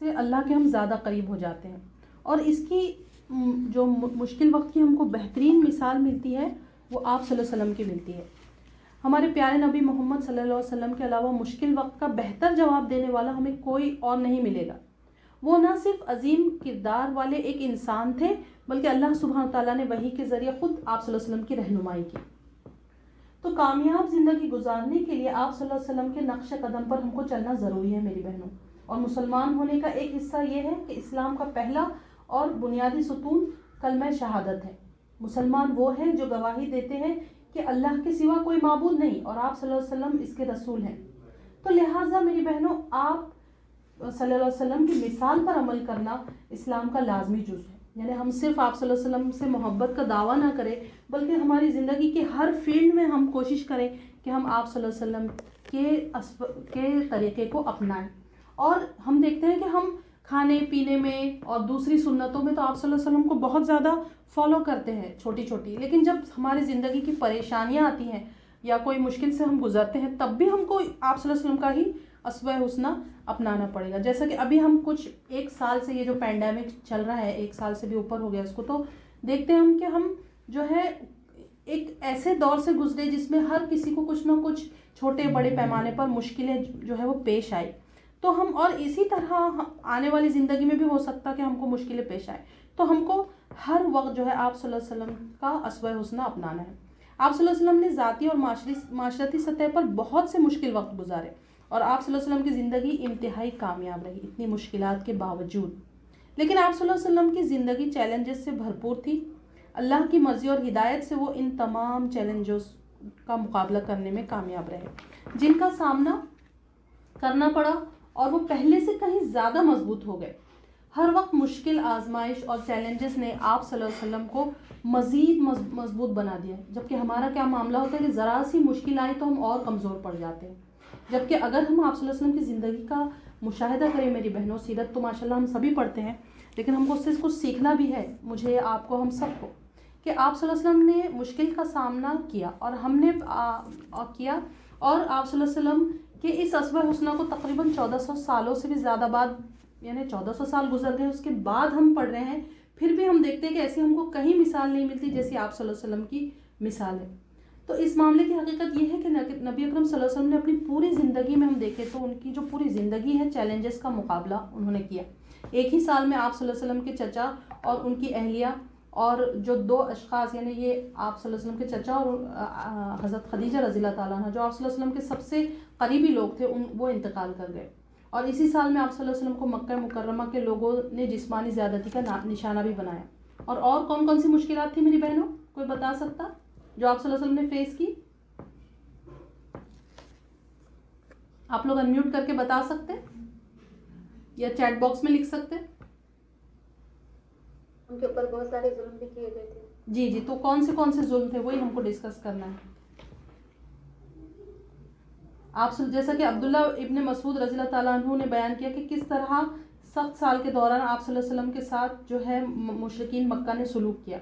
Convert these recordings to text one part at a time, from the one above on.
سے اللہ کے ہم زیادہ قریب ہو جاتے ہیں. اور اس کی جو مشکل وقت کی ہم کو بہترین مثال ملتی ہے وہ آپ صلی اللہ علیہ وسلم کی ملتی ہے. ہمارے پیارے نبی محمد صلی اللہ علیہ وسلم کے علاوہ مشکل وقت کا بہتر جواب دینے والا ہمیں کوئی اور نہیں ملے گا. وہ نہ صرف عظیم کردار والے ایک انسان تھے بلکہ اللہ سبحانہ تعالیٰ نے وحی کے ذریعے خود آپ صلی اللہ علیہ وسلم کی رہنمائی کی. تو کامیاب زندگی گزارنے کے لیے آپ صلی اللہ علیہ وسلم کے نقش قدم پر ہم کو چلنا ضروری ہے میری بہنوں. اور مسلمان ہونے کا ایک حصہ یہ ہے کہ اسلام کا پہلا اور بنیادی ستون کلمہ شہادت ہے. مسلمان وہ ہیں جو گواہی دیتے ہیں کہ اللہ کے سوا کوئی معبود نہیں اور آپ صلی اللہ علیہ وسلم اس کے رسول ہیں. تو لہٰذا میری بہنوں آپ صلی اللہ علیہ وسلم کی مثال پر عمل کرنا اسلام کا لازمی جز ہے. یعنی ہم صرف آپ صلی اللہ علیہ وسلم سے محبت کا دعویٰ نہ کریں بلکہ ہماری زندگی کے ہر فیلڈ میں ہم کوشش کریں کہ ہم آپ صلی اللہ علیہ وسلم کے طریقے کو اپنائیں. اور ہم دیکھتے ہیں کہ ہم کھانے پینے میں اور دوسری سنتوں میں تو آپ صلی اللہ علیہ وسلم کو بہت زیادہ فالو کرتے ہیں چھوٹی چھوٹی، لیکن جب ہماری زندگی کی پریشانیاں آتی ہیں یا کوئی مشکل سے ہم گزرتے ہیں تب بھی ہم کو آپ صلی اللہ علیہ وسلم کا ہی اسوہ حسنہ اپنانا پڑے گا. جیسا کہ ابھی ہم کچھ ایک سال سے یہ جو پینڈیمک چل رہا ہے، ایک سال سے بھی اوپر ہو گیا اس کو، تو دیکھتے ہیں ہم کہ ہم جو ہے ایک ایسے دور سے گزرے جس میں ہر کسی کو کچھ نہ کچھ چھوٹے بڑے پیمانے پر مشکلیں جو ہے وہ پیش آئی. تو ہم اور اسی طرح آنے والی زندگی میں بھی ہو سکتا کہ ہم کو مشکلیں پیش آئے. تو ہم کو ہر وقت جو ہے آپ صلی اللہ علیہ وسلم کا اسوہ حسنہ اپنانا ہے. آپ صلی اللہ علیہ وسلم نے ذاتی اور معاشرتی سطح پر بہت سے مشکل وقت گزارے اور آپ صلی اللہ علیہ وسلم کی زندگی انتہائی کامیاب رہی اتنی مشکلات کے باوجود. لیکن آپ صلی اللہ علیہ وسلم کی زندگی چیلنجز سے بھرپور تھی. اللہ کی مرضی اور ہدایت سے وہ ان تمام چیلنجز کا مقابلہ کرنے میں کامیاب رہے جن کا سامنا کرنا پڑا اور وہ پہلے سے کہیں زیادہ مضبوط ہو گئے. ہر وقت مشکل آزمائش اور چیلنجز نے آپ صلی اللہ علیہ وسلم کو مزید مضبوط بنا دیا، جبکہ ہمارا کیا معاملہ ہوتا ہے کہ ذرا سی مشکل آئی تو ہم اور کمزور پڑ جاتے ہیں. جبکہ اگر ہم آپ صلی اللہ علیہ وسلم کی زندگی کا مشاہدہ کریں میری بہنوں، سیرت تو ماشاءاللہ ہم سبھی پڑھتے ہیں لیکن ہم کو اس سے کچھ سیکھنا بھی ہے، مجھے آپ کو ہم سب کو، کہ آپ صلی اللہ علیہ وسلم نے مشکل کا سامنا کیا اور ہم نے کیا، اور آپ صلی اللہ علیہ وسلم کہ اس اسوہ حسنہ کو تقریباً 1400 سالوں سے بھی زیادہ بعد، یعنی 1400 سال گزر گئے اس کے بعد ہم پڑھ رہے ہیں، پھر بھی ہم دیکھتے ہیں کہ ایسی ہم کو کہیں مثال نہیں ملتی جیسی آپ صلی اللہ علیہ وسلم کی مثال ہے. تو اس معاملے کی حقیقت یہ ہے کہ نبی اکرم صلی اللہ علیہ وسلم نے اپنی پوری زندگی میں ہم دیکھیں تو ان کی جو پوری زندگی ہے چیلنجز کا مقابلہ انہوں نے کیا. ایک ہی سال میں آپ صلی اللہ علیہ وسلم کے چچا اور ان کی اہلیہ اور جو دو اشخاص، یعنی یہ آپ صلی اللہ علیہ وسلم کے چچا اور حضرت خدیجہ رضی اللہ تعالیٰ عنہ جو آپ صلی اللہ علیہ وسلم کے سب سے قریبی لوگ تھے، وہ انتقال کر گئے. اور اسی سال میں آپ صلی اللہ علیہ وسلم کو مکہ مکرمہ کے لوگوں نے جسمانی زیادتی کا نشانہ بھی بنایا. اور کون کون سی مشکلات تھی میری بہنوں، کوئی بتا سکتا جو آپ صلی اللہ علیہ وسلم نے فیس کی؟ آپ لوگ انمیوٹ کر کے بتا سکتے یا چیٹ باکس میں لکھ سکتے. ان کے اوپر بہت سارے ظلم بھی کیے گئے تھے. جی، تو کون سے ظلم تھے وہی ہم کو ڈسکس کرنا ہے. آپ جیسا کہ عبداللہ ابن مسعود رضی اللہ تعالیٰ عنہ نے بیان کیا کہ کس طرح سخت سال کے دوران آپ صلی اللہ علیہ وسلم کے ساتھ جو ہے مشرکین مکہ نے سلوک کیا.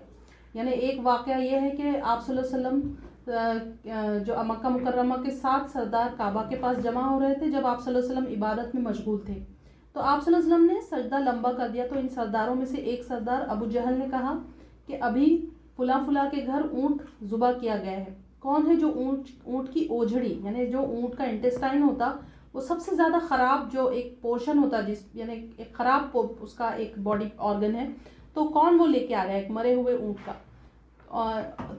یعنی ایک واقعہ یہ ہے کہ آپ صلی اللہ علیہ وسلم جو مکہ مکرمہ کے 7 سردار کعبہ کے پاس جمع ہو رہے تھے جب آپ صلی اللہ علیہ وسلم عبادت میں مشغول تھے. تو آپ صلی اللہ علیہ وسلم نے سجدہ لمبا کر دیا. تو ان سرداروں میں سے ایک سردار ابو جہل نے کہا کہ ابھی فلاں کے گھر اونٹ ذبح کیا گیا ہے. کون ہے جو اونٹ کی اوجھڑی، یعنی جو اونٹ کا انٹسٹائن ہوتا وہ سب سے زیادہ خراب جو ایک پورشن ہوتا یعنی ایک خراب اس کا ایک باڈی آرگن ہے، تو کون وہ لے کے آ گیا ایک مرے ہوئے اونٹ کا،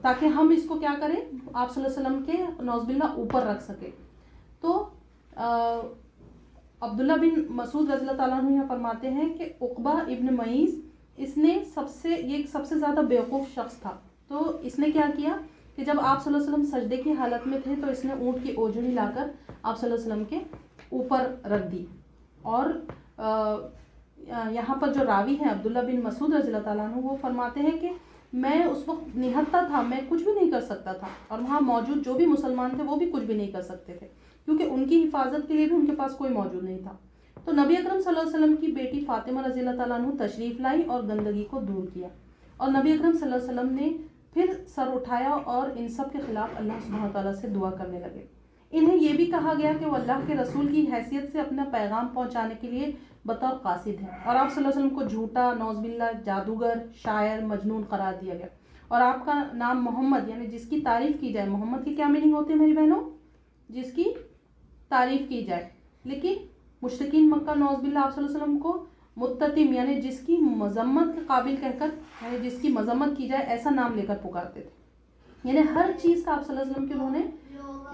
تاکہ ہم اس کو کیا کریں آپ صلی اللہ علیہ وسلم کے نعوذ باللہ اوپر رکھ سکے. تو عبداللہ بن مسعود رضی اللہ تعالیٰ عنہ یہاں فرماتے ہیں کہ عقبہ ابن معیز یہ سب سے زیادہ بیوقوف شخص تھا. تو اس نے کیا کیا کہ جب آپ صلی اللہ علیہ وسلم سجدے کی حالت میں تھے تو اس نے اونٹ کی اوجھڑی لا کر آپ صلی اللہ علیہ وسلم کے اوپر رکھ دی. اور یہاں پر جو راوی ہیں عبداللہ بن مسعود رضی اللہ تعالیٰ عنہ وہ فرماتے ہیں کہ میں اس وقت نہتا تھا، میں کچھ بھی نہیں کر سکتا تھا، اور وہاں موجود جو بھی مسلمان تھے وہ بھی کچھ بھی نہیں کر سکتے تھے کیونکہ ان کی حفاظت کے لیے بھی ان کے پاس کوئی موجود نہیں تھا. تو نبی اکرم صلی اللہ علیہ وسلم کی بیٹی فاطمہ رضی اللہ تعالیٰ عنہ تشریف لائی اور گندگی کو دور کیا، اور نبی اکرم صلی اللہ علیہ وسلم نے پھر سر اٹھایا اور ان سب کے خلاف اللہ سبحانہ تعالیٰ سے دعا کرنے لگے. انہیں یہ بھی کہا گیا کہ وہ اللہ کے رسول کی حیثیت سے اپنا پیغام پہنچانے کے لیے بطور قاصد ہیں، اور آپ صلی اللہ علیہ وسلم کو جھوٹا، نعوذ باللہ، جادوگر، شاعر، مجنون قرار دیا گیا. اور آپ کا نام محمد، یعنی جس کی تعریف کی جائے. محمد کی کیا میننگ ہوتی ہے میری بہنوں؟ جس کی تعریف کی جائے. لیکن مشرکین مکہ نعوذ باللہ آپ صلی اللہ علیہ وسلم کو متتم، یعنی جس کی مذمت کے قابل کہہ کر، یعنی جس کی مذمت کی جائے ایسا نام لے کر پکارتے تھے. یعنی ہر چیز کا آپ صلی اللہ علیہ وسلم کے انہوں نے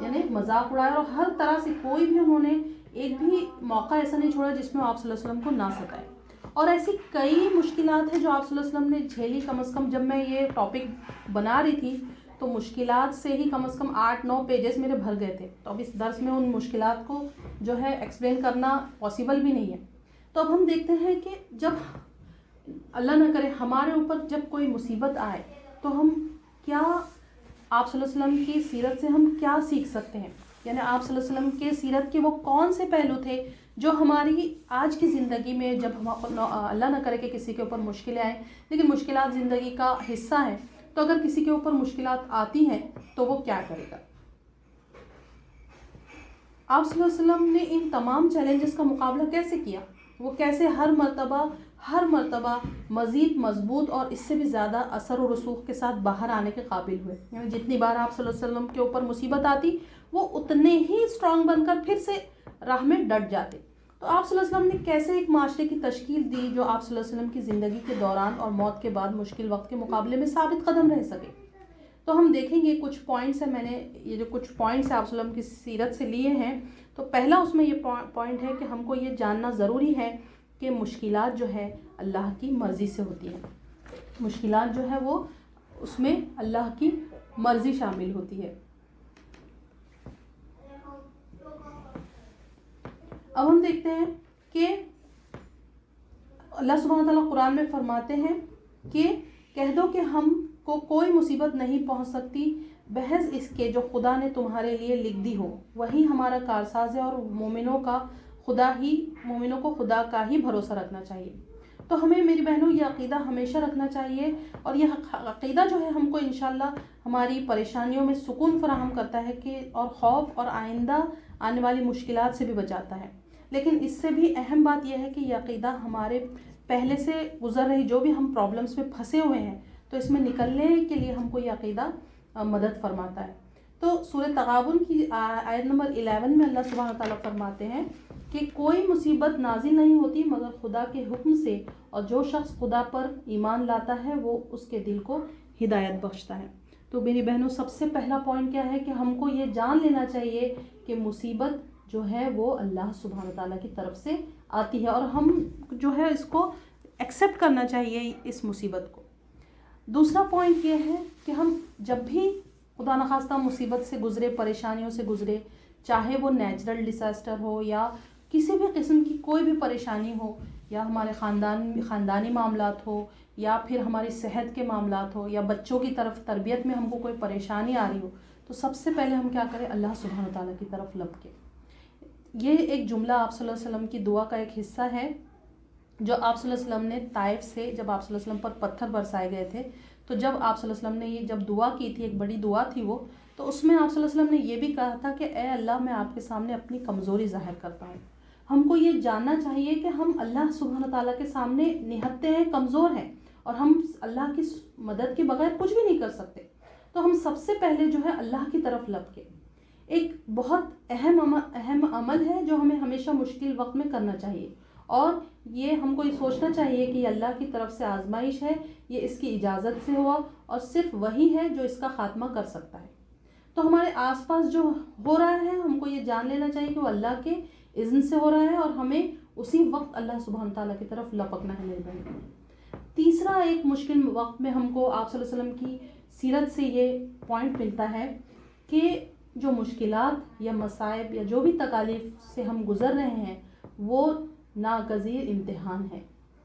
یعنی مذاق اڑایا، اور ہر طرح سے کوئی بھی انہوں نے ایک بھی موقع ایسا نہیں چھوڑا جس میں آپ صلی اللہ علیہ وسلم کو نہ ستائے. اور ایسی کئی مشکلات ہیں جو آپ صلی اللہ علیہ وسلم نے جھیلی. کم از کم جب میں یہ ٹاپک بنا رہی تھی تو مشکلات سے ہی کم از کم 8-9 پیجز میرے بھر گئے تھے. تو اب اس درس میں ان مشکلات کو جو ہے ایکسپلین کرنا پاسبل بھی نہیں ہے. تو اب ہم دیکھتے ہیں کہ جب اللہ نہ کرے ہمارے اوپر جب کوئی مصیبت آئے تو ہم کیا آپ صلی اللہ علیہ وسلم کی سیرت سے ہم کیا سیکھ سکتے ہیں. یعنی آپ صلی اللہ علیہ وسلم کے سیرت کے وہ کون سے پہلو تھے جو ہماری آج کی زندگی میں جب ہم اللہ نہ کرے کہ کسی کے اوپر مشکلیں آئیں، لیکن مشکلات زندگی کا حصہ ہیں، تو اگر کسی کے اوپر مشکلات آتی ہیں تو وہ کیا کرے گا. آپ صلی اللہ علیہ وسلم نے ان تمام چیلنجز کا مقابلہ کیسے کیا؟ وہ کیسے ہر مرتبہ مزید مضبوط اور اس سے بھی زیادہ اثر و رسوخ کے ساتھ باہر آنے کے قابل ہوئے. یعنی جتنی بار آپ صلی اللہ علیہ وسلم کے اوپر مصیبت آتی وہ اتنے ہی اسٹرانگ بن کر پھر سے راہ میں ڈٹ جاتے. تو آپ صلی اللہ علیہ وسلم نے کیسے ایک معاشرے کی تشکیل دی جو آپ صلی اللہ علیہ وسلم کی زندگی کے دوران اور موت کے بعد مشکل وقت کے مقابلے میں ثابت قدم رہ سکے. تو ہم دیکھیں گے کچھ پوائنٹس ہیں، میں نے یہ جو کچھ پوائنٹس ہیں آپ صلی اللہ علیہ وسلم کی سیرت سے لیے ہیں. تو پہلا اس میں یہ پوائنٹ ہے کہ ہم کو یہ جاننا ضروری ہے کہ مشکلات جو ہے اللہ کی مرضی سے ہوتی ہیں. مشکلات جو ہے وہ اس میں اللہ کی مرضی شامل ہوتی ہے. اب ہم دیکھتے ہیں کہ اللہ سبحانہ وتعالیٰ قرآن میں فرماتے ہیں کہ کہہ دو کہ ہم کو کوئی مصیبت نہیں پہنچ سکتی بحث اس کے جو خدا نے تمہارے لیے لکھ دی ہو، وہی ہمارا کارساز ہے، اور مومنوں کو خدا کا ہی بھروسہ رکھنا چاہیے. تو ہمیں میری بہنوں یہ عقیدہ ہمیشہ رکھنا چاہیے، اور یہ عقیدہ جو ہے ہم کو انشاءاللہ ہماری پریشانیوں میں سکون فراہم کرتا ہے کہ اور خوف اور آئندہ آنے والی مشکلات سے بھی بچاتا ہے. لیکن اس سے بھی اہم بات یہ ہے کہ یہ عقیدہ ہمارے پہلے سے گزر رہی جو بھی ہم پرابلمس میں پھنسے ہوئے ہیں تو اس میں نکلنے کے لیے ہم کو یہ عقیدہ مدد فرماتا ہے. تو سورہ تغابن کی آیت نمبر 11 میں اللہ سبحانہ تعالیٰ فرماتے ہیں کہ کوئی مصیبت نازل نہیں ہوتی مگر خدا کے حکم سے، اور جو شخص خدا پر ایمان لاتا ہے وہ اس کے دل کو ہدایت بخشتا ہے. تو میری بہنوں سب سے پہلا پوائنٹ کیا ہے کہ ہم کو یہ جان لینا چاہیے کہ مصیبت جو ہے وہ اللہ سبحانہ تعالیٰ کی طرف سے آتی ہے، اور ہم جو ہے اس کو ایکسیپٹ کرنا چاہیے اس مصیبت کو. دوسرا پوائنٹ یہ ہے کہ ہم جب بھی خدا نخواستہ مصیبت سے گزرے، پریشانیوں سے گزرے، چاہے وہ نیچرل ڈیزاسٹر ہو یا کسی بھی قسم کی کوئی بھی پریشانی ہو، یا ہمارے خاندانی معاملات ہو، یا پھر ہماری صحت کے معاملات ہو، یا بچوں کی طرف تربیت میں ہم کو کوئی پریشانی آ رہی ہو، تو سب سے پہلے ہم کیا کریں؟ اللہ سبحانہ تعالیٰ کی طرف لپک کے. یہ ایک جملہ آپ صلی اللہ علیہ وسلم کی دعا کا ایک حصہ ہے جو آپ صلی اللہ علیہ وسلم نے طائف سے جب آپ صلی اللہ علیہ وسلم پر پتھر برسائے گئے تھے، تو جب آپ صلی اللہ علیہ وسلم نے یہ جب دعا کی تھی، ایک بڑی دعا تھی وہ، تو اس میں آپ صلی اللہ علیہ وسلم نے یہ بھی کہا تھا کہ اے اللہ میں آپ کے سامنے اپنی کمزوری ظاہر کرتا ہوں. ہم کو یہ جاننا چاہیے کہ ہم اللہ سبحانہ تعالیٰ کے سامنے نہتے ہیں، کمزور ہیں، اور ہم اللہ کی مدد کے بغیر کچھ بھی نہیں کر سکتے. تو ہم سب سے پہلے جو ہے اللہ کی طرف لپکے. ایک بہت اہم عمل ہے جو ہمیں ہمیشہ مشکل وقت میں کرنا چاہیے، اور یہ ہم کو یہ سوچنا چاہیے کہ یہ اللہ کی طرف سے آزمائش ہے، یہ اس کی اجازت سے ہوا، اور صرف وہی ہے جو اس کا خاتمہ کر سکتا ہے. تو ہمارے آس پاس جو ہو رہا ہے ہم کو یہ جان لینا چاہیے کہ وہ اللہ کے اذن سے ہو رہا ہے، اور ہمیں اسی وقت اللہ سبحانہ تعالیٰ کی طرف لپکنا ہے میرے بہن. تیسرا ایک مشکل وقت میں ہم کو آپ صلی اللہ علیہ وسلم کی سیرت سے یہ پوائنٹ ملتا ہے کہ جو مشکلات یا مصائب یا جو بھی تکالیف سے ہم گزر رہے ہیں وہ ناگزیر امتحان ہے.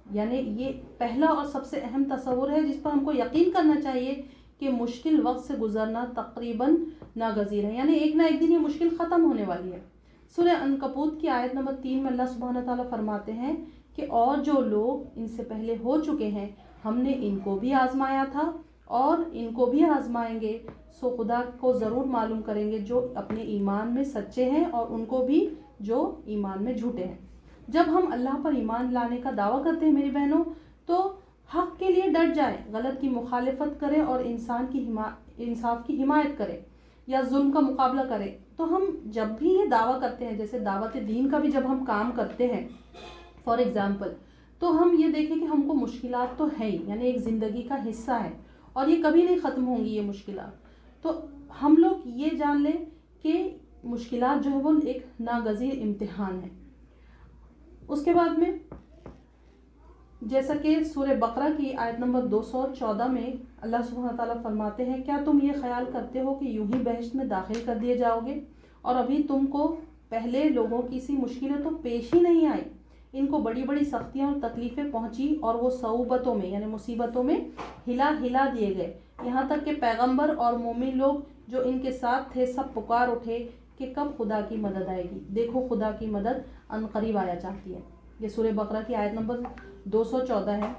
یعنی یہ پہلا اور سب سے اہم تصور ہے جس پر ہم کو یقین کرنا چاہیے کہ مشکل وقت سے گزرنا تقریباً ناگزیر ہے، یعنی ایک نہ ایک دن یہ مشکل ختم ہونے والی ہے. سورہ عنکبوت کی آیت نمبر 3 میں اللہ سبحانہ تعالیٰ فرماتے ہیں کہ اور جو لوگ ان سے پہلے ہو چکے ہیں ہم نے ان کو بھی آزمایا تھا اور ان کو بھی آزمائیں گے، سو خدا کو ضرور معلوم کریں گے جو اپنے ایمان میں سچے ہیں اور ان کو بھی جو ایمان میں جھوٹے ہیں۔ جب ہم اللہ پر ایمان لانے کا دعویٰ کرتے ہیں میری بہنوں، تو حق کے لیے ڈٹ جائیں، غلط کی مخالفت کریں اور انصاف کی حمایت کریں یا ظلم کا مقابلہ کریں۔ تو ہم جب بھی یہ دعویٰ کرتے ہیں، جیسے دعوت دین کا بھی جب ہم کام کرتے ہیں فار ایگزامپل، تو ہم یہ دیکھیں کہ ہم کو مشکلات تو ہے ہی، یعنی ایک زندگی کا حصہ ہے اور یہ کبھی نہیں ختم ہوں گی یہ مشکلات۔ تو ہم لوگ یہ جان لیں کہ مشکلات جو ہے وہ ایک ناگزیر امتحان ہے۔ اس کے بعد میں جیسا کہ سورہ بقرہ کی آیت نمبر 214 میں اللہ سبحانہ تعالیٰ فرماتے ہیں، کیا تم یہ خیال کرتے ہو کہ یوں ہی بہشت میں داخل کر دیے جاؤ گے اور ابھی تم کو پہلے لوگوں کی سی مشکلیں تو پیش ہی نہیں آئی، ان کو بڑی بڑی سختیاں اور تکلیفیں پہنچی اور وہ صعوبتوں میں یعنی مصیبتوں میں ہلا دیے گئے، یہاں تک کہ پیغمبر اور مومن لوگ جو ان کے ساتھ تھے سب پکار اٹھے کہ کب خدا کی مدد آئے گی، دیکھو خدا کی مدد عنقریب آیا چاہتی ہے۔ یہ سورہ بقرہ کی آیت نمبر 214 ہے۔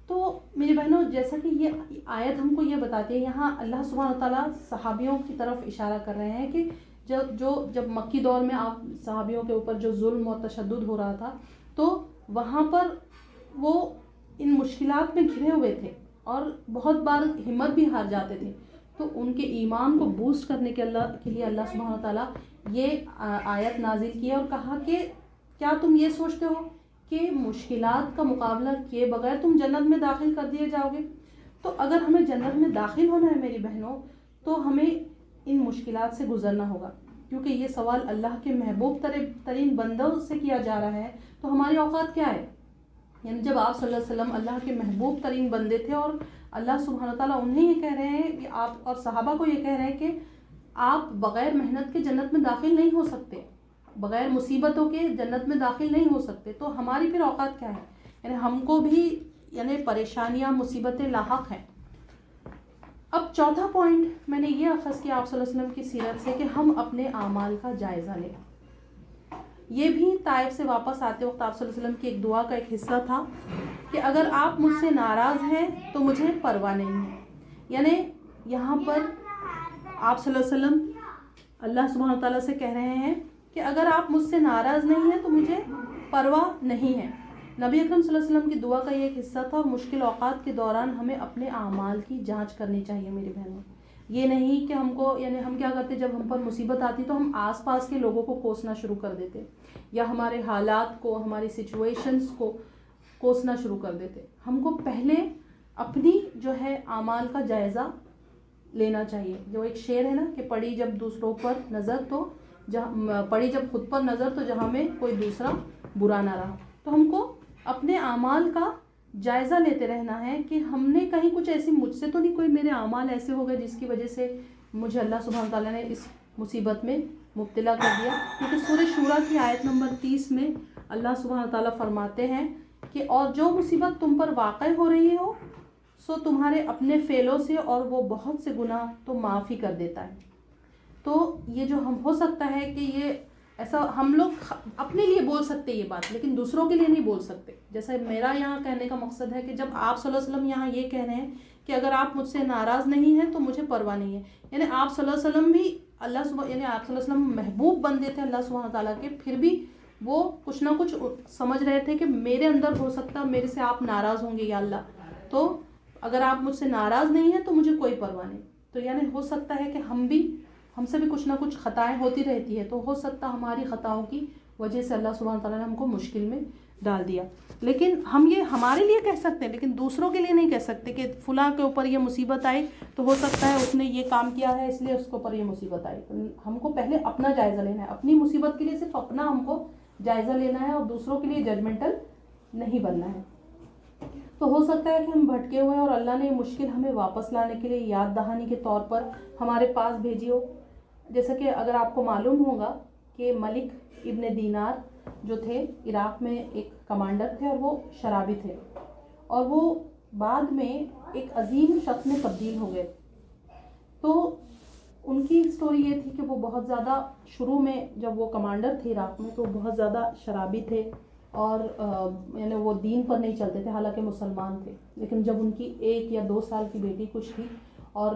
تو میری بہنوں، جیسا کہ یہ آیت ہم کو یہ بتاتی ہے، یہاں اللہ سبحانہ تعالیٰ صحابیوں کی طرف اشارہ کر رہے ہیں کہ جب مکی دور میں آپ صحابیوں کے اوپر جو ظلم اور تشدد ہو رہا تھا، تو وہاں پر وہ ان مشکلات میں گھرے ہوئے تھے اور بہت بار ہمت بھی ہار جاتے تھے، تو ان کے ایمان کو بوسٹ کرنے کے لیے اللہ سبحانہ تعالیٰ یہ آیت نازل کی اور کہا کہ کیا تم یہ سوچتے ہو کہ مشکلات کا مقابلہ کیے بغیر تم جنت میں داخل کر دیے جاؤ گے؟ تو اگر ہمیں جنت میں داخل ہونا ہے میری بہنوں، تو ہمیں ان مشکلات سے گزرنا ہوگا، کیونکہ یہ سوال اللہ کے محبوب ترین بندوں سے کیا جا رہا ہے۔ تو ہماری اوقات کیا ہے؟ یعنی جب آپ صلی اللہ علیہ وسلم اللہ کے محبوب ترین بندے تھے اور اللہ سبحانہ تعالیٰ انہیں یہ کہہ رہے ہیں کہ آپ اور صحابہ کو یہ کہہ رہے ہیں کہ آپ بغیر محنت کے جنت میں داخل نہیں ہو سکتے، بغیر مصیبتوں کے جنت میں داخل نہیں ہو سکتے، تو ہماری پھر اوقات کیا ہے؟ یعنی ہم کو بھی یعنی پریشانیاں مصیبتیں لاحق ہیں۔ اب چوتھا پوائنٹ میں نے یہ اخذ کیا آپ صلی اللہ علیہ وسلم کی سیرت سے کہ ہم اپنے اعمال کا جائزہ لیں۔ یہ بھی طائف سے واپس آتے وقت آپ صلی اللہ علیہ وسلم کی ایک دعا کا ایک حصہ تھا کہ اگر آپ مجھ سے ناراض ہیں تو مجھے پرواہ نہیں ہے، یعنی یہاں پر آپ صلی اللہ علیہ وسلم اللہ سبحانہ تعالیٰ سے کہہ رہے ہیں کہ اگر آپ مجھ سے ناراض نہیں ہیں تو مجھے پرواہ نہیں ہے۔ نبی اکرم صلی اللہ علیہ وسلم کی دعا کا یہ ایک حصہ تھا، اور مشکل اوقات کے دوران ہمیں اپنے اعمال کی جانچ کرنی چاہیے میری بہنوں۔ یہ نہیں کہ ہم کو یعنی ہم کیا کرتے، جب ہم پر مصیبت آتی تو ہم آس پاس کے لوگوں کو کوسنا شروع کر دیتے، یا ہمارے حالات کو، ہماری سچویشنز کو کوسنا شروع کر دیتے۔ ہم کو پہلے اپنی جو ہے اعمال کا جائزہ لینا چاہیے۔ جو ایک شعر ہے نا کہ پڑی جب دوسروں پر نظر تو پڑی جب خود پر نظر تو جہاں میں کوئی دوسرا برا نہ رہا۔ تو ہم کو اپنے اعمال کا جائزہ لیتے رہنا ہے کہ ہم نے کہیں کچھ ایسی، مجھ سے تو نہیں کوئی میرے اعمال ایسے ہو گئے جس کی وجہ سے مجھے اللہ سبحانہ تعالیٰ نے اس مصیبت میں مبتلا کر دیا۔ کیونکہ سورہ شورا کی آیت نمبر 30 میں اللہ سبحانہ تعالیٰ فرماتے ہیں کہ اور جو مصیبت تم پر واقع ہو رہی ہو سو تمہارے اپنے فعلوں سے اور وہ بہت سے گناہ تو معافی کر دیتا ہے۔ تو یہ جو ہم ہو سکتا ہے کہ یہ ایسا ہم لوگ اپنے لیے بول سکتے یہ بات، لیکن دوسروں کے لیے نہیں بول سکتے۔ جیسے میرا یہاں کہنے کا مقصد ہے کہ جب آپ صلی اللہ علیہ وسلم یہاں یہ کہہ رہے ہیں کہ اگر آپ مجھ سے ناراض نہیں ہیں تو مجھے پرواہ نہیں ہے، یعنی آپ صلی اللہ علیہ وسلم بھی یعنی آپ صلی اللہ علیہ وسلم محبوب بندے تھے اللہ سبحانہ تعالیٰ کے، پھر بھی وہ کچھ نہ کچھ سمجھ رہے تھے کہ میرے اندر ہو سکتا میرے سے آپ ناراض ہوں گے یا اللہ، تو اگر آپ مجھ سے ناراض نہیں ہیں تو مجھے کوئی پرواہ نہیں۔ تو یعنی ہو سکتا ہے کہ ہم سے بھی کچھ نہ کچھ خطائیں ہوتی رہتی ہے، تو ہو سکتا ہماری خطاؤں کی وجہ سے اللہ سبحانہ تعالیٰ نے ہم کو مشکل میں ڈال دیا، لیکن ہم یہ ہمارے لیے کہہ سکتے ہیں لیکن دوسروں کے لیے نہیں کہہ سکتے کہ فلاں کے اوپر یہ مصیبت آئی تو ہو سکتا ہے اس نے یہ کام کیا ہے اس لیے اس کے اوپر یہ مصیبت آئی۔ تو ہم کو پہلے اپنا جائزہ لینا ہے، اپنی مصیبت کے لیے صرف اپنا ہم کو جائزہ لینا ہے اور دوسروں کے لیے ججمنٹل نہیں بننا ہے۔ تو ہو سکتا ہے کہ ہم بھٹکے ہوئے اور اللہ نے یہ مشکل ہمیں واپس لانے کے لیے یاد دہانی کے طور پر ہمارے پاس بھیجی ہو۔ جیسا کہ اگر آپ کو معلوم ہوگا کہ ملک ابن دینار جو تھے عراق میں ایک کمانڈر تھے اور وہ شرابی تھے، اور وہ بعد میں ایک عظیم شخص میں تبدیل ہو گئے۔ تو ان کی سٹوری یہ تھی کہ وہ بہت زیادہ شروع میں جب وہ کمانڈر تھے عراق میں تو بہت زیادہ شرابی تھے، اور یعنی وہ دین پر نہیں چلتے تھے، حالانکہ مسلمان تھے. لیکن جب ان کی 1 یا 2 سال کی بیٹی کچھ تھی اور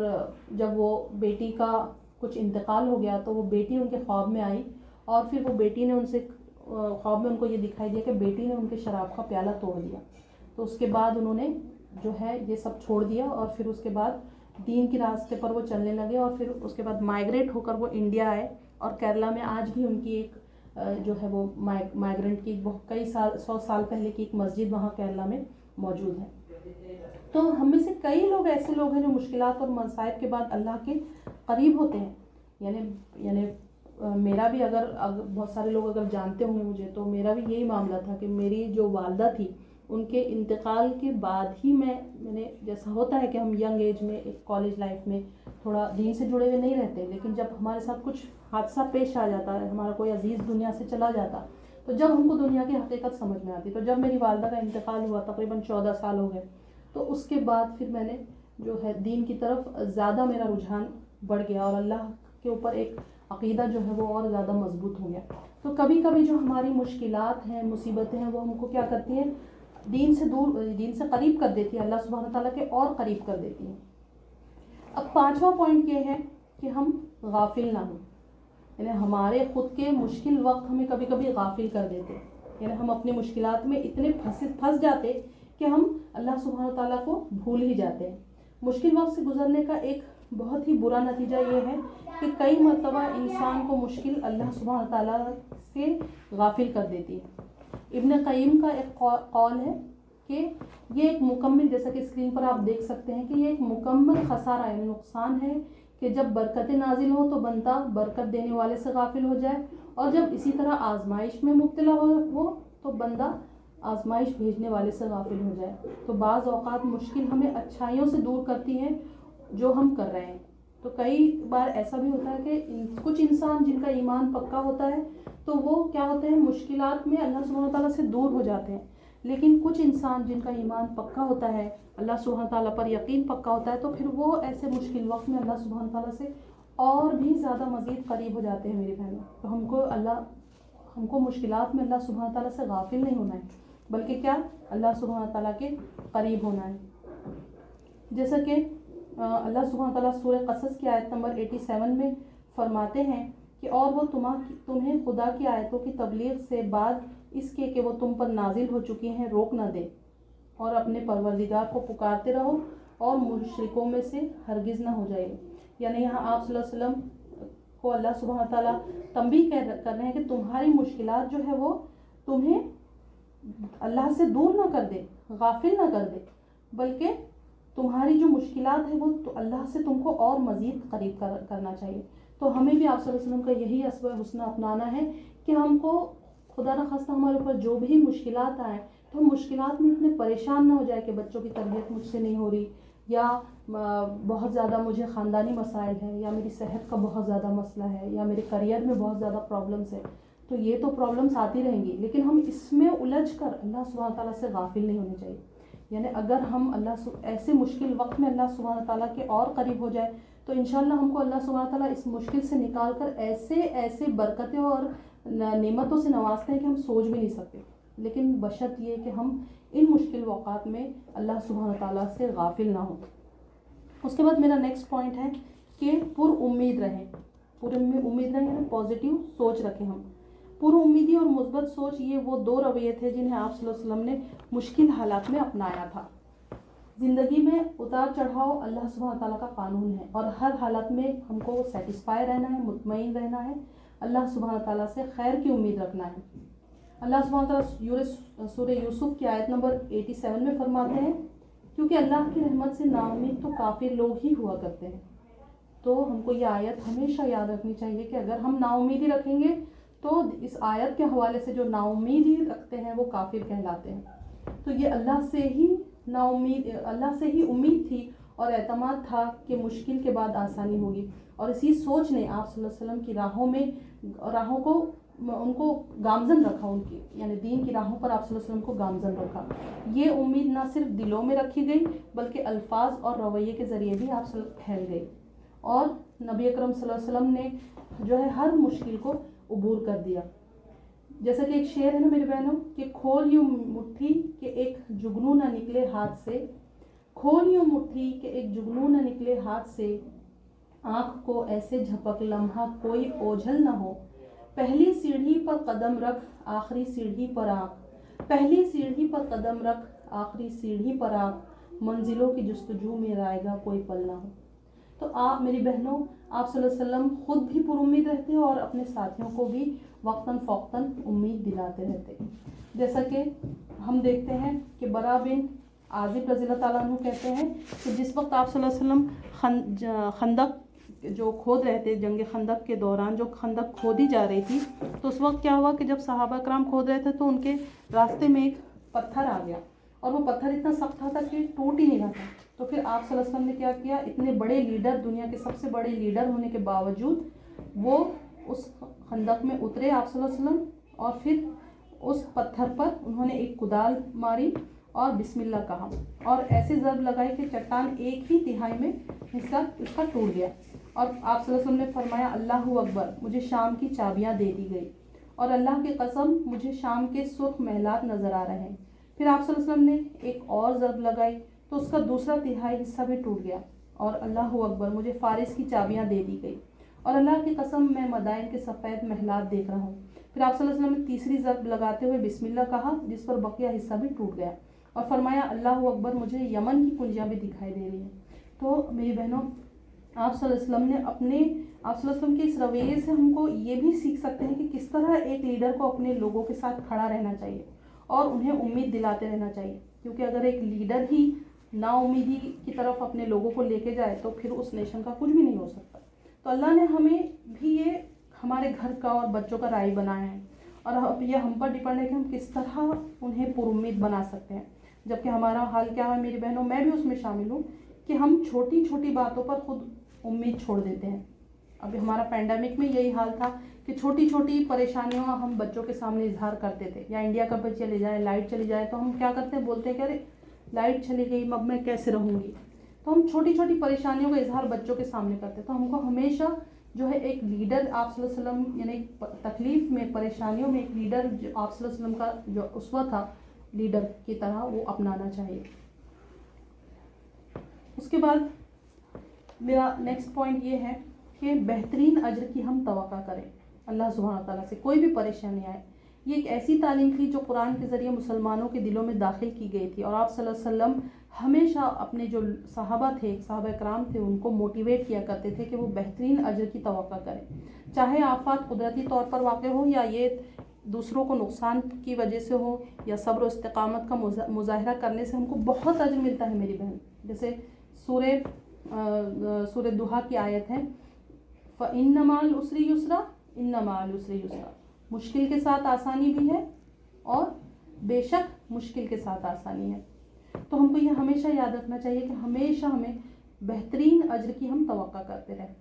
جب وہ بیٹی کا کچھ انتقال ہو گیا تو وہ بیٹی ان کے خواب میں آئی، اور پھر وہ بیٹی نے ان سے خواب میں ان کو یہ دکھائی دیا کہ بیٹی نے ان کے شراب کا پیالہ توڑ دیا. تو اس کے بعد انہوں نے جو ہے یہ سب چھوڑ دیا اور پھر اس کے بعد دین کے راستے پر وہ چلنے لگے، اور پھر اس کے بعد مائیگریٹ ہو کر وہ انڈیا آئے. اور کیرلا میں آج بھی ان کی ایک جو ہے وہ مائیگرنٹ کی کئی سال 100 سال پہلے کی ایک مسجد وہاں کیرلا میں موجود ہے. تو ہم میں سے کئی لوگ ایسے لوگ ہیں جو مشکلات اور مصائب کے بعد اللہ کے قریب ہوتے ہیں. یعنی میرا بھی اگر بہت سارے لوگ اگر جانتے ہوں گے مجھے، تو میرا بھی یہی معاملہ تھا کہ میری جو والدہ تھی ان کے انتقال کے بعد ہی میں نے، جیسا ہوتا ہے کہ ہم ینگ ایج میں ایک کالج لائف میں تھوڑا دین سے جڑے ہوئے نہیں رہتے، لیکن جب ہمارے ساتھ کچھ حادثہ پیش آ جاتا ہے، ہمارا کوئی عزیز دنیا سے چلا جاتا، تو جب ہم کو دنیا کی حقیقت سمجھ میں آتی. تو جب میری والدہ کا انتقال ہوا تقریباً 14 سال ہو گئے، تو اس کے بعد پھر میں نے جو ہے دین کی طرف زیادہ میرا رجحان بڑھ گیا اور اللہ کے اوپر ایک عقیدہ جو ہے وہ اور زیادہ مضبوط ہو گیا. تو کبھی کبھی جو ہماری مشکلات ہیں، مصیبتیں ہیں، وہ ہم کو کیا کرتی ہیں، دین سے قریب کر دیتی ہے، اللہ سبحانہ تعالیٰ کے اور قریب کر دیتی ہیں. اب 5واں پوائنٹ یہ ہے کہ ہم غافل نہ ہوں. یعنی ہمارے خود کے مشکل وقت ہمیں کبھی کبھی غافل کر دیتے، یعنی ہم اپنی مشکلات میں اتنے پھنس جاتے کہ ہم اللہ سبحانہ تعالیٰ کو بھول ہی جاتے ہیں. مشکل وقت سے گزرنے کا ایک بہت ہی برا نتیجہ یہ ہے کہ کئی مرتبہ انسان کو مشکل اللہ سبحانہ تعالیٰ سے غافل کر دیتی ہے. ابن قیم کا ایک قول ہے کہ یہ ایک مکمل، جیسا کہ اسکرین پر آپ دیکھ سکتے ہیں، کہ یہ ایک مکمل خسارہ یعنی نقصان ہے کہ جب برکتیں نازل ہو تو بندہ برکت دینے والے سے غافل ہو جائے، اور جب اسی طرح آزمائش میں مبتلا ہو تو بندہ آزمائش بھیجنے والے سے غافل ہو جائے. تو بعض اوقات مشکل ہمیں اچھائیوں سے دور کرتی ہے جو ہم کر رہے ہیں. تو کئی بار ایسا بھی ہوتا ہے کہ کچھ انسان جن کا ایمان پکا ہوتا ہے تو وہ کیا ہوتے ہیں، مشکلات میں اللہ سبحانہ تعالیٰ سے دور ہو جاتے ہیں. لیکن کچھ انسان جن کا ایمان پکا ہوتا ہے، اللہ سبحانہ تعالیٰ پر یقین پکا ہوتا ہے، تو پھر وہ ایسے مشکل وقت میں اللہ سبحانہ تعالیٰ سے اور بھی زیادہ مزید قریب ہو جاتے ہیں. میری بہنوں، تو ہم کو مشکلات میں اللہ سبحانہ تعالیٰ سے غافل نہیں ہونا ہے، بلکہ کیا، اللہ سبحانہ تعالیٰ کے قریب ہونا ہے. جیسا کہ اللہ سبحانہ تعالیٰ سورہ قصص کی آیت نمبر 87 میں فرماتے ہیں کہ اور وہ تمہیں خدا کی آیتوں کی تبلیغ سے بعد اس کے کہ وہ تم پر نازل ہو چکی ہیں روک نہ دے، اور اپنے پروردگار کو پکارتے رہو اور مشرکوں میں سے ہرگز نہ ہو جائے. یعنی یہاں آپ صلی اللہ علیہ وسلم کو اللہ سبحانہ تعالیٰ تنبیہ کر رہے ہیں کہ تمہاری مشکلات جو ہے وہ تمہیں اللہ سے دور نہ کر دے، غافل نہ کر دے، بلکہ تمہاری جو مشکلات ہیں وہ تو اللہ سے تم کو اور مزید قریب کرنا چاہیے. تو ہمیں بھی آپ صلی اللہ علیہ وسلم کا یہی اسوہ حسنہ اپنانا ہے کہ ہم کو خدا نخواستہ ہمارے اوپر جو بھی مشکلات آئیں تو ہم مشکلات میں اتنے پریشان نہ ہو جائے کہ بچوں کی تربیت مجھ سے نہیں ہو رہی، یا بہت زیادہ مجھے خاندانی مسائل ہیں، یا میری صحت کا بہت زیادہ مسئلہ ہے، یا میرے کریئر میں بہت زیادہ پرابلمس ہیں. تو یہ تو پرابلمس آتی رہیں گی، لیکن ہم اس میں الجھ کر اللہ سبحانہ تعالیٰ سے غافل نہیں ہونے چاہیے. یعنی اگر ہم ایسے مشکل وقت میں اللہ سبحانہ تعالیٰ کے اور قریب ہو جائے تو انشاءاللہ ہم کو اللہ سبحانہ تعالیٰ اس مشکل سے نکال کر ایسے برکتیں اور نعمتوں سے نوازتے ہیں کہ ہم سوچ بھی نہیں سکتے. لیکن بشرط یہ کہ ہم ان مشکل اوقات میں اللہ سبحانہ تعالیٰ سے غافل نہ ہوں. اس کے بعد میرا نیکسٹ پوائنٹ ہے کہ پر امید رہیں یعنی پازیٹیو سوچ رکھیں. ہم پر امیدی اور مثبت سوچ، یہ وہ 2 رویے تھے جنہیں آپ صلی اللہ علیہ وسلم نے مشکل حالات میں اپنایا تھا. زندگی میں اتار چڑھاؤ اللہ سبحانہ تعالیٰ کا قانون ہے، اور ہر حالت میں ہم کو سیٹسفائی رہنا ہے، مطمئن رہنا ہے، اللہ سبحانہ تعالیٰ سے خیر کی امید رکھنا ہے. اللہ سبحانہ تعالیٰ سورہ یوسف کی آیت نمبر 87 میں فرماتے ہیں کیونکہ اللہ کی رحمت سے نا امید تو کافر لوگ ہی ہوا کرتے ہیں. تو ہم کو یہ آیت ہمیشہ یاد رکھنی چاہیے کہ اگر ہم نا امیدی رکھیں گے تو اس آیت کے حوالے سے جو نا امیدی رکھتے ہیں وہ کافر کہلاتے ہیں. تو یہ اللہ سے ہی امید تھی اور اعتماد تھا کہ مشکل کے بعد آسانی ہوگی، اور اسی سوچ نے آپ صلی اللہ علیہ وسلم کی راہوں کو ان کو گامزن رکھا، ان کی یعنی دین کی راہوں پر آپ صلی اللہ علیہ وسلم کو گامزن رکھا. یہ امید نہ صرف دلوں میں رکھی گئی بلکہ الفاظ اور رویے کے ذریعے بھی آپ صلی اللہ علیہ وسلم پھیل گئی، اور نبی اکرم صلی اللہ علیہ وسلم نے جو ہے ہر مشکل کو عبور کر دیا. جیسا کہ ایک شعر ہے نا میرے بہنوں کہ کھول یوں مٹھی کہ ایک جگنو نہ نکلے ہاتھ سے، کھول یوں مٹھی کہ ایک جگنو نہ نکلے ہاتھ سے، آنکھ کو ایسے جھپک لمحہ کوئی اوجھل نہ ہو، پہلی سیڑھی پر قدم رکھ آخری سیڑھی پر آنکھ، پہلی سیڑھی پر قدم رکھ آخری سیڑھی پر آنکھ، منزلوں کی جستجو میں رائے گا کوئی پل نہ ہو۔ تو آپ میری بہنوں، آپ صلی اللہ علیہ وسلم خود بھی پر امید رہتے اور اپنے ساتھیوں کو بھی وقتاً فوقتاً امید دلاتے رہتے۔ جیسا کہ ہم دیکھتے ہیں کہ برا بن عازب رضی اللہ تعالیٰ عنہ کہتے ہیں کہ جس وقت آپ صلی اللہ علیہ وسلم خندق جو کھود رہے تھے، جنگ خندق کے دوران جو خندق کھودی جا رہی تھی، تو اس وقت کیا ہوا کہ جب صحابہ کرام کھود رہے تھے تو ان کے راستے میں ایک پتھر آ گیا، اور وہ پتھر اتنا سخت تھا کہ ٹوٹ ہی نہیں رہا تھا۔ تو پھر آپ صلی اللہ علیہ وسلم نے کیا کیا، اتنے بڑے لیڈر، دنیا کے سب سے بڑے لیڈر ہونے کے باوجود وہ اس خندق میں اترے آپ صلی اللہ علیہ وسلم، اور پھر اس پتھر پر انہوں نے ایک کدال ماری اور بسم اللہ کہا، اور ایسے ضرب لگائی کہ چٹان ایک ہی تہائی میں حصہ اس کا ٹوٹ گیا، اور آپ صلی اللہ علیہ وسلم نے فرمایا اللہ اکبر، مجھے شام کی چابیاں دے دی گئی، اور اللہ کی قسم مجھے شام کے سرخ محلات نظر آ رہے ہیں۔ پھر آپ صلی اللہ علیہ وسلم نے ایک اور ضرب لگائی تو اس کا دوسرا تہائی حصہ بھی ٹوٹ گیا، اور اللہ اکبر، مجھے فارس کی چابیاں دے دی گئی، اور اللہ کی قسم میں مدائن کے سفید محلات دیکھ رہا ہوں۔ پھر آپ صلی اللہ علیہ وسلم نے تیسری ضرب لگاتے ہوئے بسم اللہ کہا، جس پر بقیہ حصہ بھی ٹوٹ گیا، اور فرمایا اللہ اکبر، مجھے یمن کی کنجیاں بھی دکھائی دے رہی ہیں۔ تو میری بہنوں، آپ صلی اللہ علیہ وسلم نے آپ صلی اللہ علیہ وسلم کے اس رویے سے ہم کو یہ بھی سیکھ سکتے ہیں کہ کس طرح ایک لیڈر کو اپنے لوگوں کے ساتھ کھڑا رہنا چاہیے اور انہیں امید دلاتے رہنا چاہیے، کیونکہ اگر ایک لیڈر ہی نا امیدی کی طرف اپنے لوگوں کو لے کے جائے تو پھر اس نیشن کا کچھ بھی نہیں ہو سکتا۔ تو اللہ نے ہمیں بھی یہ ہمارے گھر کا اور بچوں کا رائی بنایا ہے، اور یہ ہم پر ڈیپینڈ ہے کہ ہم کس طرح انہیں پر امید بنا سکتے ہیں، جبکہ ہمارا حال کیا ہے میری بہنوں، میں بھی اس میں شامل ہوں، کہ ہم چھوٹی چھوٹی باتوں پر خود امید چھوڑ دیتے ہیں۔ ابھی ہمارا پینڈیمک میں یہی حال تھا کہ چھوٹی چھوٹی پریشانیوں ہم بچوں کے سامنے اظہار کرتے تھے، یا انڈیا کا چلے جائے، لائٹ چلی جائے تو ہم کیا کرتے ہیں، بولتے ہیں کہ ارے لائٹ چلی گئی، اب میں کیسے رہوں گی۔ تو ہم چھوٹی چھوٹی پریشانیوں کا اظہار بچوں کے سامنے کرتے ہیں۔ تو ہم کو ہمیشہ جو ہے ایک لیڈر آپ صلی اللہ علیہ وسلم، یعنی تکلیف میں، پریشانیوں میں ایک لیڈر جو آپ صلی اللہ علیہ وسلم کا جو اسوہ تھا لیڈر کی طرح، وہ اپنانا چاہیے۔ اس کے بعد میرا نیکسٹ پوائنٹ یہ ہے کہ بہترین اجر کی ہم توقع کریں اللہ سبحانہ تعالیٰ سے، کوئی بھی پریشانی آئے۔ یہ ایک ایسی تعلیم تھی جو قرآن کے ذریعے مسلمانوں کے دلوں میں داخل کی گئی تھی، اور آپ صلی اللہ علیہ وسلم ہمیشہ اپنے جو صحابہ تھے، صحابہ کرام تھے، ان کو موٹیویٹ کیا کرتے تھے کہ وہ بہترین اجر کی توقع کریں، چاہے آفات قدرتی طور پر واقع ہو یا یہ دوسروں کو نقصان کی وجہ سے ہو، یا صبر و استقامت کا مظاہرہ کرنے سے ہم کو بہت اجر ملتا ہے میری بہن۔ جیسے سورہ دوحہ کی آیت ہے، فَإِنَّ مَعَ الْعُسْرِ يُسْرًا إِنَّ مَعَ الْعُسْرِ يُسْرًا، مشکل کے ساتھ آسانی بھی ہے، اور بے شک مشکل کے ساتھ آسانی ہے۔ تو ہم کو یہ ہمیشہ یاد رکھنا چاہیے کہ ہمیشہ ہمیں بہترین اجر کی ہم توقع کرتے رہیں،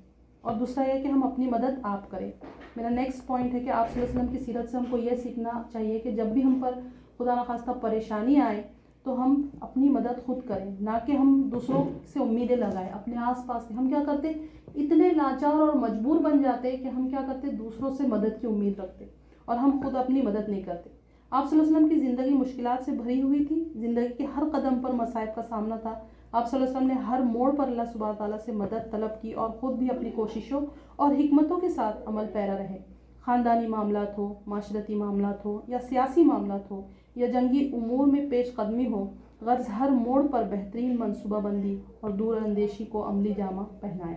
اور دوسرا یہ کہ ہم اپنی مدد آپ کریں۔ میرا نیکسٹ پوائنٹ ہے کہ آپ صلی اللہ علیہ وسلم کی سیرت سے ہم کو یہ سیکھنا چاہیے کہ جب بھی ہم پر خدا نخواستہ پریشانی آئے تو ہم اپنی مدد خود کریں، نہ کہ ہم دوسروں سے امیدیں لگائیں۔ اپنے آس پاس ہم کیا کرتے، اتنے لاچار اور مجبور بن جاتے کہ ہم کیا کرتے، دوسروں سے مدد کی امید رکھتے اور ہم خود اپنی مدد نہیں کرتے۔ آپ صلی اللہ علیہ وسلم کی زندگی مشکلات سے بھری ہوئی تھی، زندگی کے ہر قدم پر مصائب کا سامنا تھا۔ آپ صلی اللہ علیہ وسلم نے ہر موڑ پر اللہ سبحانہ تعالیٰ سے مدد طلب کی، اور خود بھی اپنی کوششوں اور حکمتوں کے ساتھ عمل پیرا رہے۔ خاندانی معاملات ہو، معاشرتی معاملات ہو، یا سیاسی معاملات ہو، یا جنگی امور میں پیش قدمی ہو، غرض ہر موڑ پر بہترین منصوبہ بندی اور دور اندیشی کو عملی جامہ پہنائے۔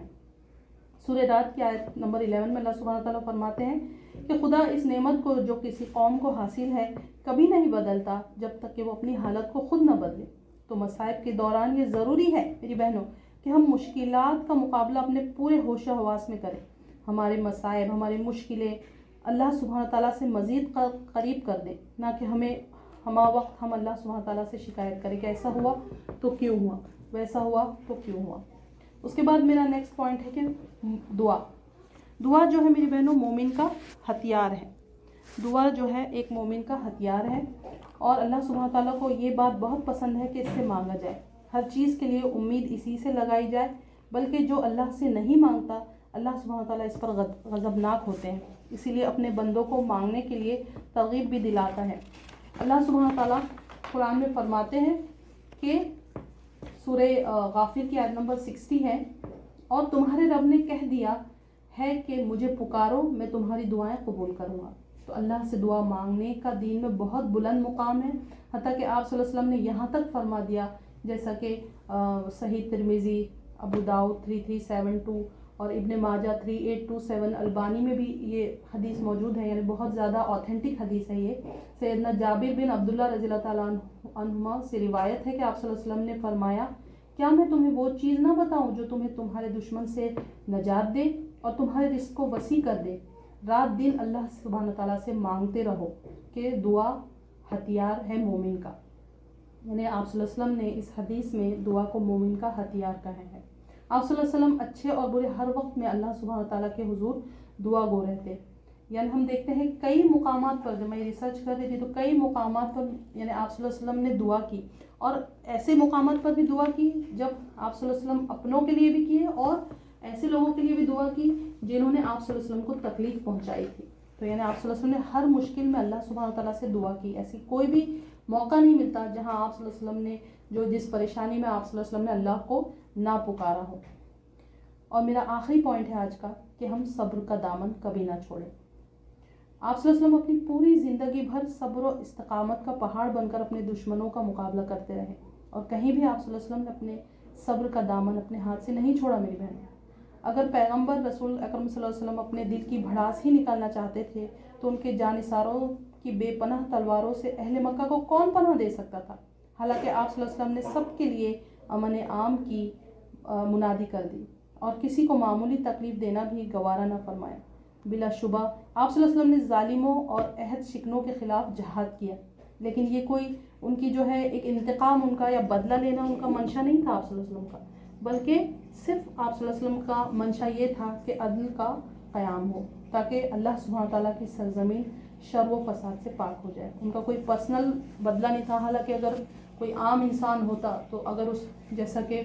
سورہ رعد کی آیت نمبر 11 میں اللہ سبحانہ تعالیٰ فرماتے ہیں کہ خدا اس نعمت کو جو کسی قوم کو حاصل ہے کبھی نہیں بدلتا جب تک کہ وہ اپنی حالت کو خود نہ بدلے۔ تو مصائب کے دوران یہ ضروری ہے میری بہنوں کہ ہم مشکلات کا مقابلہ اپنے پورے ہوش و حواس میں کریں۔ ہمارے مصائب، ہماری مشکلیں اللہ سبحانہ تعالیٰ سے مزید قریب کر دیں، نہ کہ ہما وقت ہم اللہ سبحانہ تعالیٰ سے شکایت کریں کہ ایسا ہوا تو کیوں ہوا، ویسا ہوا تو کیوں ہوا۔ اس کے بعد میرا نیکسٹ پوائنٹ ہے کہ دعا جو ہے میری بہنوں مومن کا ہتھیار ہے۔ دعا جو ہے ایک مومن کا ہتھیار ہے، اور اللہ سبحانہ تعالیٰ کو یہ بات بہت پسند ہے کہ اس سے مانگا جائے، ہر چیز کے لیے امید اسی سے لگائی جائے، بلکہ جو اللہ سے نہیں مانگتا اللہ سبحانہ تعالیٰ اس پر غضبناک ہوتے ہیں۔ اسی لیے اپنے بندوں کو مانگنے کے لیے ترغیب بھی دلاتا ہے۔ اللہ سبحانہ تعالیٰ قرآن میں فرماتے ہیں کہ سورہ غافر کی آیت نمبر 60 ہے، اور تمہارے رب نے کہہ دیا ہے کہ مجھے پکارو میں تمہاری دعائیں قبول کروں گا۔ تو اللہ سے دعا مانگنے کا دین میں بہت بلند مقام ہے، حتیٰ کہ آپ صلی اللہ علیہ وسلم نے یہاں تک فرما دیا، جیسا کہ صحیح ترمذی، ابو داؤد 3372 اور ابن ماجہ 3827، البانی میں بھی یہ حدیث موجود ہے، یعنی بہت زیادہ اوتھینٹک حدیث ہے۔ یہ سیدنا جابر بن عبداللہ رضی اللہ تعالیٰ عنہما سے روایت ہے کہ آپ صلی اللہ علیہ وسلم نے فرمایا، کیا میں تمہیں وہ چیز نہ بتاؤں جو تمہیں تمہارے دشمن سے نجات دے اور تمہارے رزق کو وسیع کر دے؟ رات دن اللہ سبحانہ تعالیٰ سے مانگتے رہو کہ دعا ہتھیار ہے مومن کا۔ یعنی آپ صلی اللہ علیہ وسلم نے اس حدیث میں دعا کو مومن کا ہتھیار کہا ہے۔ آپ صلی اللہ علیہ وسلم اچھے اور برے ہر وقت میں اللہ سبحانہ تعالیٰ کے حضور دعا گو رہتے۔ یعنی ہم دیکھتے ہیں کئی مقامات پر، جب میں ریسرچ کر رہی تھی تو کئی مقامات پر یعنی آپ صلی اللہ علیہ وسلم نے دعا کی، اور ایسے مقامات پر بھی دعا کی جب آپ صلی اللہ علیہ وسلم اپنوں کے لیے بھی کیے اور ایسے لوگوں کے لیے بھی دعا کی جنہوں نے آپ صلی اللہ علیہ وسلم کو تکلیف پہنچائی تھی۔ تو یعنی آپ صلی اللہ علیہ وسلم نے ہر مشکل میں اللہ سبحانہ تعالیٰ سے دعا کی۔ ایسی کوئی بھی موقع نہیں ملتا جہاں آپ صلی اللہ علیہ وسلم نے جس پریشانی میں آپ صلی اللہ علیہ وسلم نے اللہ کو نہ پکارا ہو۔ اور میرا آخری پوائنٹ ہے آج کا کہ ہم صبر کا دامن کبھی نہ چھوڑیں۔ آپ صلی اللہ علیہ وسلم اپنی پوری زندگی بھر صبر و استقامت کا پہاڑ بن کر اپنے دشمنوں کا مقابلہ کرتے رہے، اور کہیں بھی آپ صلی اللہ علیہ وسلم نے اپنے صبر کا دامن اپنے ہاتھ سے نہیں چھوڑا۔ میری بہن، اگر پیغمبر رسول اکرم صلی اللہ علیہ وسلم اپنے دل کی بھڑاس ہی نکالنا چاہتے تھے تو ان کے جانثاروں کی بے پناہ تلواروں سے اہل مکہ کو کون پناہ دے سکتا تھا؟ حالانکہ آپ صلی اللہ علیہ وسلم نے سب کے لیے امن عام کی منادی کر دی اور کسی کو معمولی تکلیف دینا بھی گوارا نہ فرمایا۔ بلا شبہ آپ صلی اللہ علیہ وسلم نے ظالموں اور عہد شکنوں کے خلاف جہاد کیا، لیکن یہ کوئی ان کی جو ہے ایک انتقام ان کا یا بدلہ لینا ان کا منشا نہیں تھا آپ صلی اللہ علیہ وسلم کا، بلکہ صرف آپ صلی اللہ علیہ وسلم کا منشا یہ تھا کہ عدل کا قیام ہو، تاکہ اللہ سبحانہ تعالیٰ کی سرزمین شر و فساد سے پاک ہو جائے۔ ان کا کوئی پرسنل بدلہ نہیں تھا۔ حالانکہ اگر کوئی عام انسان ہوتا تو اگر اس جیسا کہ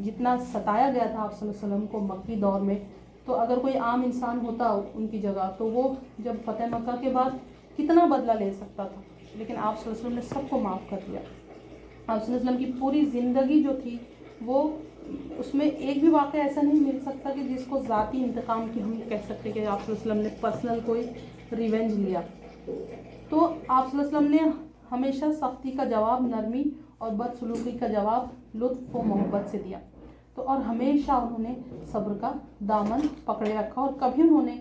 جتنا ستایا گیا تھا آپ صلی اللہ علیہ وسلم کو مکی دور میں، تو اگر کوئی عام انسان ہوتا ان کی جگہ تو وہ جب فتح مکہ کے بعد کتنا بدلہ لے سکتا تھا، لیکن آپ صلی اللہ علیہ وسلم نے سب کو معاف کر دیا۔ آپ صلی اللہ علیہ وسلم کی پوری زندگی جو تھی وہ اس میں ایک بھی واقعہ ایسا نہیں مل سکتا کہ جس کو ذاتی انتقام کی ہم کہہ سکتے کہ آپ صلی اللہ علیہ وسلم نے پرسنل کوئی ریونج لیا۔ تو آپ صلی اللہ علیہ وسلم نے ہمیشہ سختی کا جواب نرمی اور بدسلوکی کا جواب لطف و محبت سے دیا، تو اور ہمیشہ انہوں نے صبر کا دامن پکڑے رکھا اور کبھی انہوں نے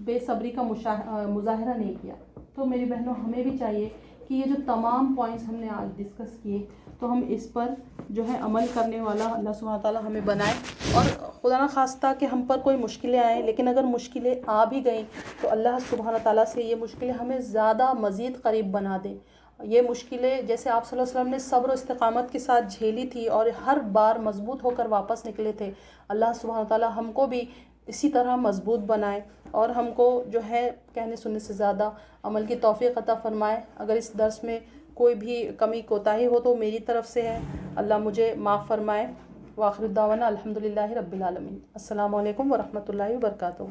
بے صبری کا مظاہرہ نہیں کیا۔ تو میری بہنوں، ہمیں بھی چاہیے کہ یہ جو تمام پوائنٹس ہم نے آج ڈسکس کیے تو ہم اس پر جو ہے عمل کرنے والا اللہ سبحانہ تعالیٰ ہمیں بنائے، اور خدا نہ خواستہ کہ ہم پر کوئی مشکلیں آئیں، لیکن اگر مشکلیں آ بھی گئیں تو اللہ سبحانہ تعالیٰ سے یہ مشکلیں ہمیں زیادہ مزید قریب بنا دیں۔ یہ مشکلیں جیسے آپ صلی اللہ علیہ وسلم نے صبر و استقامت کے ساتھ جھیلی تھی اور ہر بار مضبوط ہو کر واپس نکلے تھے، اللہ سبحانہ تعالیٰ ہم کو بھی اسی طرح مضبوط بنائے اور ہم کو جو ہے کہنے سننے سے زیادہ عمل کی توفیق عطا فرمائے۔ اگر اس درس میں کوئی بھی کمی کوتاہی ہو تو میری طرف سے ہے، اللہ مجھے معاف فرمائے۔ وآخر دعوانا الحمدللہ رب العالمین۔ السلام علیکم ورحمۃ اللہ وبرکاتہ۔